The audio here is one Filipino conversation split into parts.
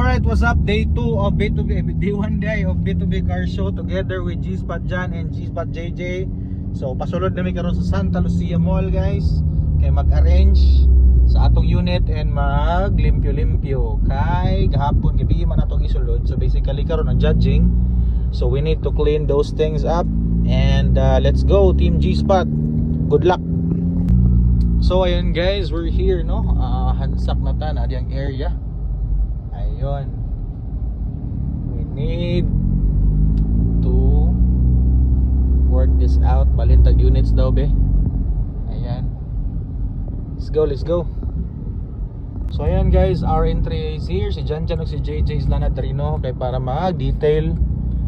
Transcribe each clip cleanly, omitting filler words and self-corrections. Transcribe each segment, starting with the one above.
Alright, what's up? Day 2 of B2B, day 1 day of B2B Car Show together with G-Spot Jan and G-Spot JJ. So, pasulod na may karon sa Santa Lucia Mall, guys. Kay mag-arrange sa atong unit and mag-limpyo-limpyo. Kay gahapon, gabi man atong isulod. So, basically karon ang judging. So, we need to clean those things up. And let's go, Team G-Spot. Good luck! So, ayun guys, we're here, no? Hansak na ta na diyang area. Ayun. We need to work this out. Balintag units daw, be. Ayan. Let's go, let's go. So ayan guys, our entry is here. Si Janjan o si JJ is lang na drino kay para mag-detail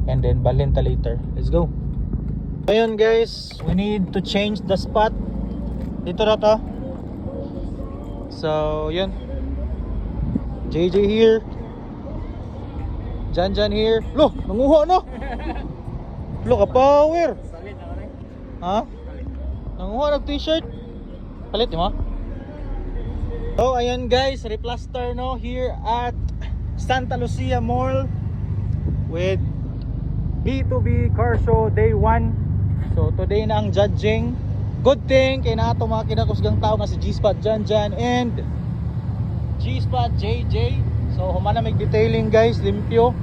and then balinta later. Let's go. Ayun guys, we need to change the spot. Dito na to. So yun, JJ here, Janjan here. Lo, nanguha no. Lo ka power. Ha? Nanguha ng t-shirt. Palit mo. So ayan guys, replaster no here at Santa Lucia Mall with B2B Car Show Day 1. So today na ang judging. Good thing kay na ato mga kinakusgang tao nga si G-Spot Janjan and G-Spot JJ. So humana may detailing guys, limpyo.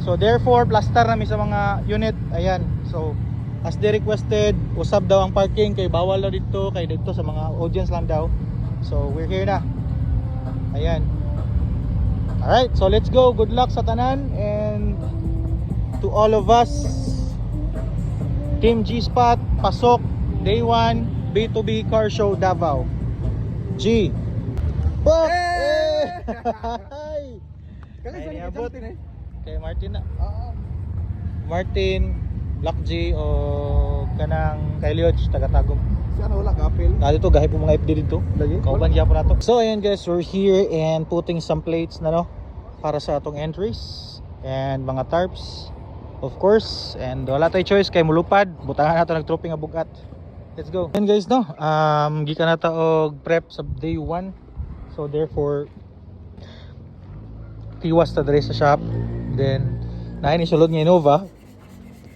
So therefore plaster nami sa mga unit. Ayan. So as they requested, usab daw ang parking kay bawal daw dito, kay dito sa mga audience lang daw. So we're here na. Ayan. Alright, so let's go. Good luck sa tanan and to all of us. Team G-Spot, pasok. Day 1, B2B Car Show Davao. G. Boss! Hey! Ay, niabot. Kay Martin na. Martin, Black G o kanang kay Lioj, taga-tagom. Siya na wala kapil. Dito gahi po mga FD dito. Kauban gyapon nato. So ayan guys, we're here and putting some plates na no para sa atong entries and mga tarps of course, and wala tay choice kay mulupad. Butangan nato nag-trophy nga bugat. Let's go. And guys no, gikan nata og prep sa day 1. So therefore tiwas ta diri sa shop. Then naay ni sulod nga Innova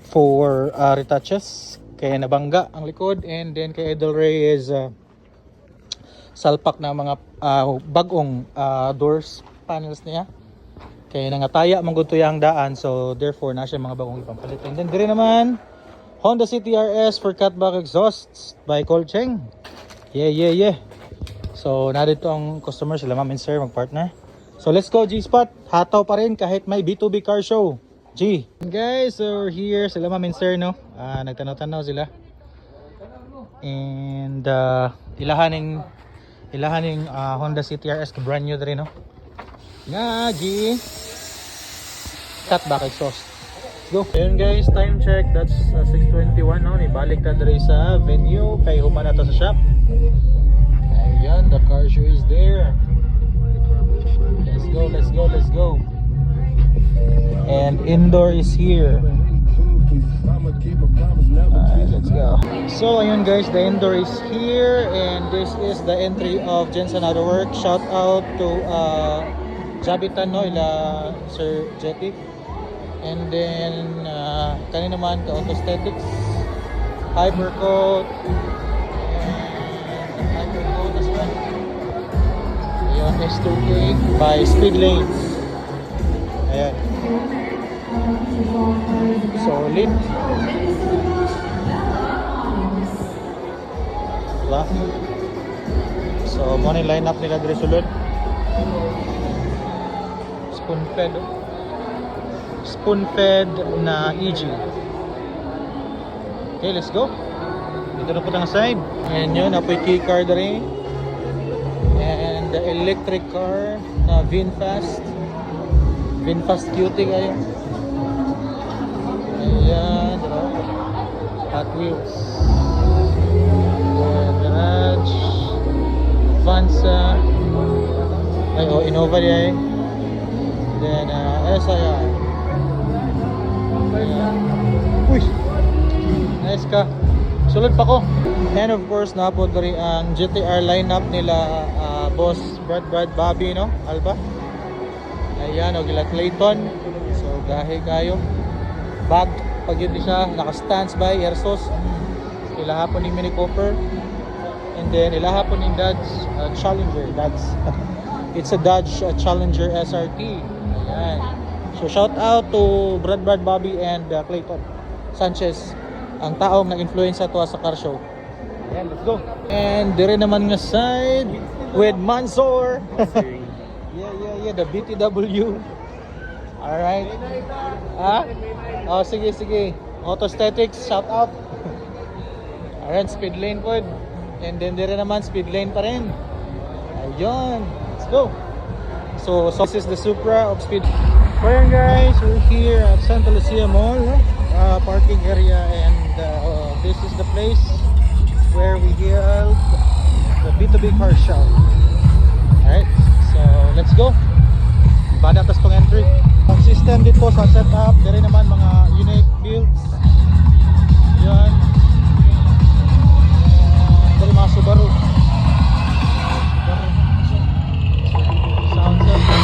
for retouches kay nabangga ang likod, and then kay Idol Ray is salpak na mga bagong doors panels niya kay nangataya man gud tuyang daan. So therefore na siya mga bagong ipampalit. And then dire naman Honda City RS for cutback exhausts by Colcheng. Yeah. So narito ang customer, sila ma'am and sir magpartner. So let's go G-Spot. Hataw pa rin kahit may B2B Car Show. G. Guys, so we're here sila ma'am and sir no. Nagtanaw-tanaw sila. And ilahaning Honda City RS ka brand new dre no. Nga G. Cutback exhaust. Go. Ayun guys, time check, that's 6:21 no. Ibalik ta diri sa venue kay human na ta sa shop. Ayan, the car show is there. Let's go. And indoor is here. Alright, let's go. So ayun guys, the indoor is here and this is the entry of Jensen Auto Works. Shout out to Jabitan no, ila Sir Jetty. And then kanina naman ka Autosthetics, Hypercoat, and Hypercoat as well. Ayan, S2K by Speed Lanes. Ayan. Solid. Diba? So money line up nila diri sulod. Spoon fed na EG. Okay, let's go. Dito na po tang side. Ayan yun, apoy key car dali. And the electric car na VinFast QT kayo. Ayan, diba? Hot Wheels. Ayan, garage. Avanza. Ay, Innova diya. Then SIR. Uy, nice ka. Sulod pa ko. And of course napod rin ang GTR lineup nila boss Brad Bobby no Alba. Ayan, o gila Clayton. So, gahe kayo. Bag, pag yun di siya, naka-stands by, Ersos. Ilahapon ni Mini Cooper. And then, ilahapon ni Dodge Challenger. It's a Dodge Challenger SRT. Ayan. So, shout out to Brad Bobby and Clayton Sanchez. Ang taong nag-influence to sa car show. Ayan, let's go. And dire naman nga side with Mansour. Yeah, the BTW. Alright. Oh, sige. Autostatics, shout out. Alright, speed lane po. And then dire naman, speed lane pa rin. Ayun. Let's go. So this is the Supra of speed. So ayan guys, we're here at Santa Lucia Mall. Parking area, and this is the place where we held the B2B car show. Alright, so let's go. Bada tas tong entry. Ang system dito sa setup, dire naman mga unique builds. Yan. Dari mga Subaru. Sound system.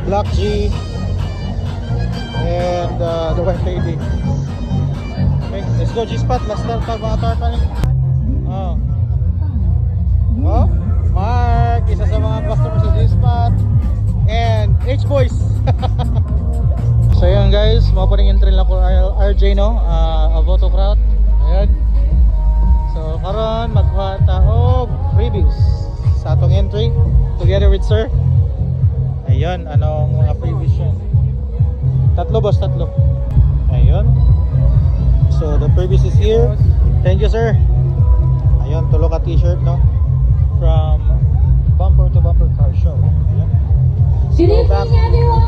Black G and the white lady. Okay, let's go G-Spot. Let's start mga tarpan. Oh, Mark, isa sa mga customers sa G-Spot, and H-Boys. So yan guys, maparing entry lang ko RJ no, Avoto Crowd. Ayan. So karon magkuha ta og freebies sa atong entry together with sir. Ayun, anong mga previous yun? Tatlo boss, tatlo. Ayun. So the previous is here. Thank you sir. Ayun, tulo ka t-shirt no? From Bumper to Bumper Car Show. Ayun. Good evening everyone!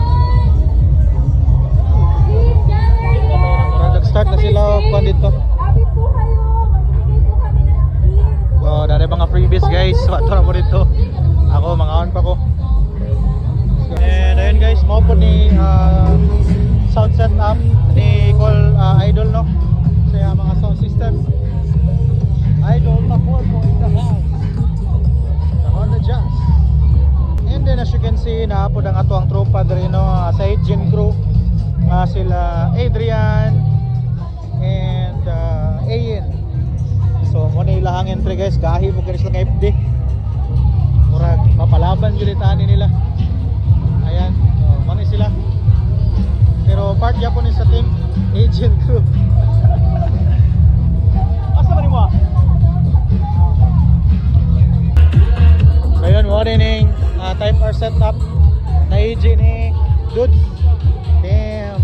Please gather here! Nag-start na sila kung dito. Happy po kayo! Mamimigay po kami ng beer. Oh, dahil mga freebies guys. Wato na mo dito. Ako, mga on pa ko. And ayun guys, mo po ni sound setup ni Call Idol no. Kaya mga sound system Idol pa po in the house. The Honda Jazz. And then as you can see, naapod ang ato ang tropa diri no, sa Gym Crew. Sila Adrian and Ayan. So mo na ilahang entry guys, gahi mo kanis lang FD. Murag mapalaban gyud itani nila. Ayan, mani sila. Pero part yapon sa team Agent Group. Asa man mo? Ayun, warning type R setup na agent ni Dude. Damn.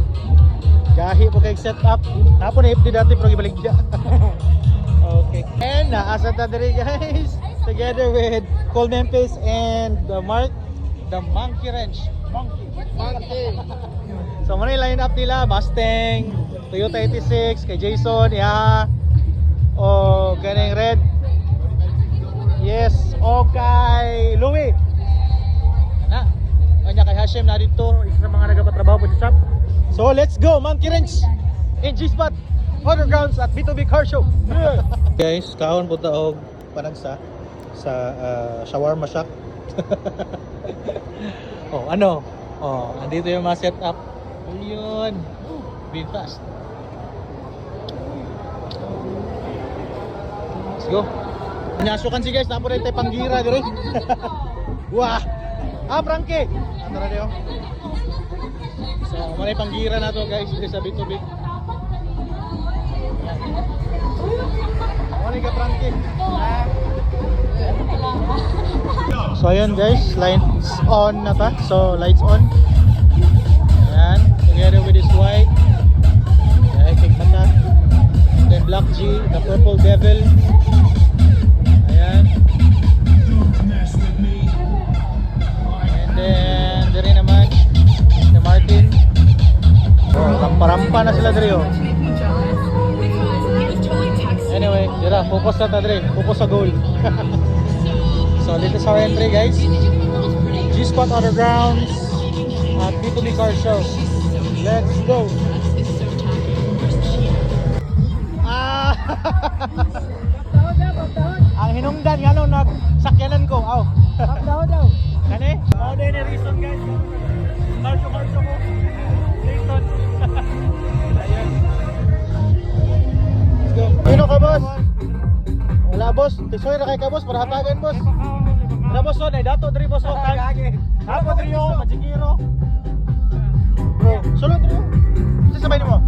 Gahi po kay setup. Napon na FD dati pero gibaligya. Okay. And naasa ta diri guys together with Cole Memphis and Mark, the Monkey Wrench. Monkey. So muna yung line up nila, Mustang, Toyota 86, kay Jason, o ganing red. Yes, o kay Louie. Na, kanya kay Hashem na dito, isa sa mga nagapatrabaho po sa shop. So let's go, Monkey Wrench in G-Spot Undergrounds at B2B Car Show. Yeah. Guys, kahon po taog panagsa sa shawarma shack. Oh, ano? Oh, andito yung mga setup. Ayun. Be fast. Let's go. Nyasukan si guys, napo rin tayo panggira dire. Wah. Frankie. Ato na diyo. So, may panggira na to guys, dito sa B2B. Ano ka Frankie? So ayun guys, lights on na ta. So lights on. Ayan, together with this white. Ayan, kay mata. Then Black G, the purple devil. Ayan. And then dire naman si Martin. Oh, rampa-rampa na sila dire oh. Anyway, dira, focus na ta dire. Focus sa goal. So this is our entry guys. G-Spot Undergrounds at B2B Car Show. Let's go. Ah. Ang hinungdan nga nung nagsakyanan ko. Aw. Daw. Kani? Mao din ni reason guys. Car show ko. Reason. Ayun. Let's go. Sino ka boss? Wala boss. Tisoy na kay ka boss para hatagan boss. Wala boss oh, dato diri boss oh. Dato diri oh, majigiro. Bro, sulod diri. Sasabay nimo.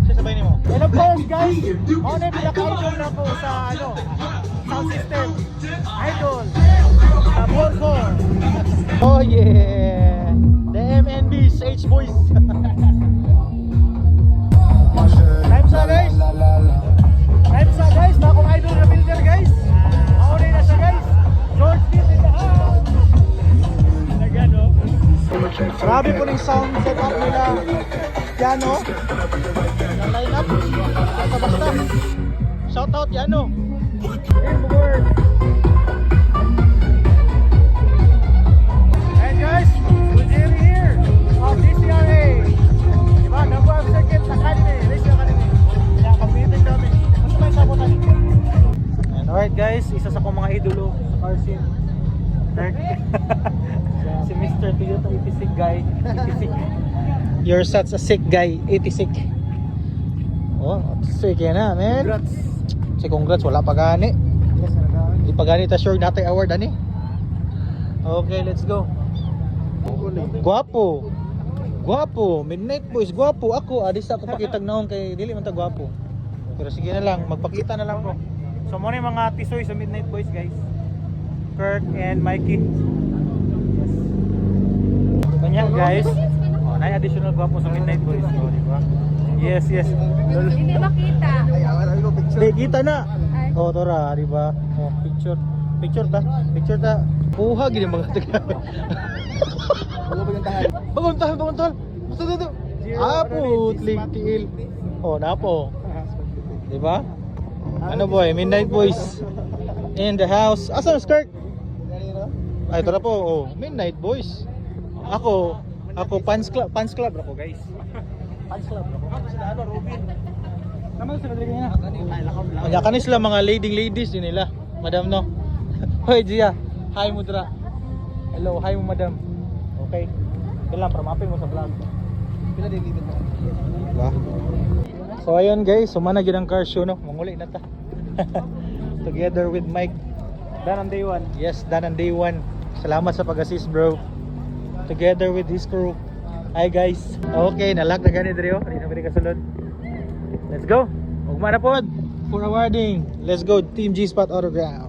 Sasabay nimo. And of course guys, mo na pinaka-idol na ko sa ano, sound system. Idol. Borgo. Oh yeah. The MNBs, H-Boys. Time's up guys. Time's up guys, na akong idol na builder guys. Maunay na siya guys. George Beat in the house. Nagano. Grabe po ng sound setup nila. Piano. Ang line up. Basta. Shout out Piano. Billboard. And guys, we're here of DCRA. Diba? Number of Circuit Academy. Racing Academy. Kaya competing kami. Basta may sabotan. And alright guys, isa sa kong mga idolo sa car scene. Si Mr. Toyota 86 guy. 86. You're such a sick guy, 86. Oh, sick yan na, man. Congrats. Si congrats, wala pa gani. Yes, hindi pa gani ta sure natin award ani. Okay, let's go. Guwapo. Guwapo, Midnight Boys, guwapo. Ako, adis ako pakitag naon kay dili man ta guwapo. Pero sige na lang, magpakita na lang ko. So mo ni mga tisoy sa Midnight Boys, guys. Kirk and Mikey. Yes. Kanya guys. Oh, na additional guwapo sa Midnight Boys, oh, di ba? Yes. Hindi makita. Di kita na. Oh, tora, di ba? Oh, picture ta. Puha gini mga taga. Bangun tal. Basta dito. Putling tiil. Oh, napo. Di ba? Ano boy, Midnight Boys in the house. Asan ang skirt? Ay, ito na po. Oh, Midnight Boys. Ako Pants Club ako, guys. Pants Club ako. Sila ano, Robin. Naman sila dito na. Ay, kanis sila mga ladies din nila. Madam no. Hoy, Gia. Hi Mudra. Hello, hi mo madam. Okay. Kailan para mapin mo sa vlog. Pila din dito. Diba? So ayun guys, sumana gyud ang car show no. Manguli na ta. Together with Mike. Dan on day 1. Yes, dan on day 1. Salamat sa pag-assist bro. Together with his crew. Hi guys. Okay, nalag na gani diri oh. Dili na bali kasulod. Let's go. Ugma na pod for awarding. Let's go Team G-Spot Autograph.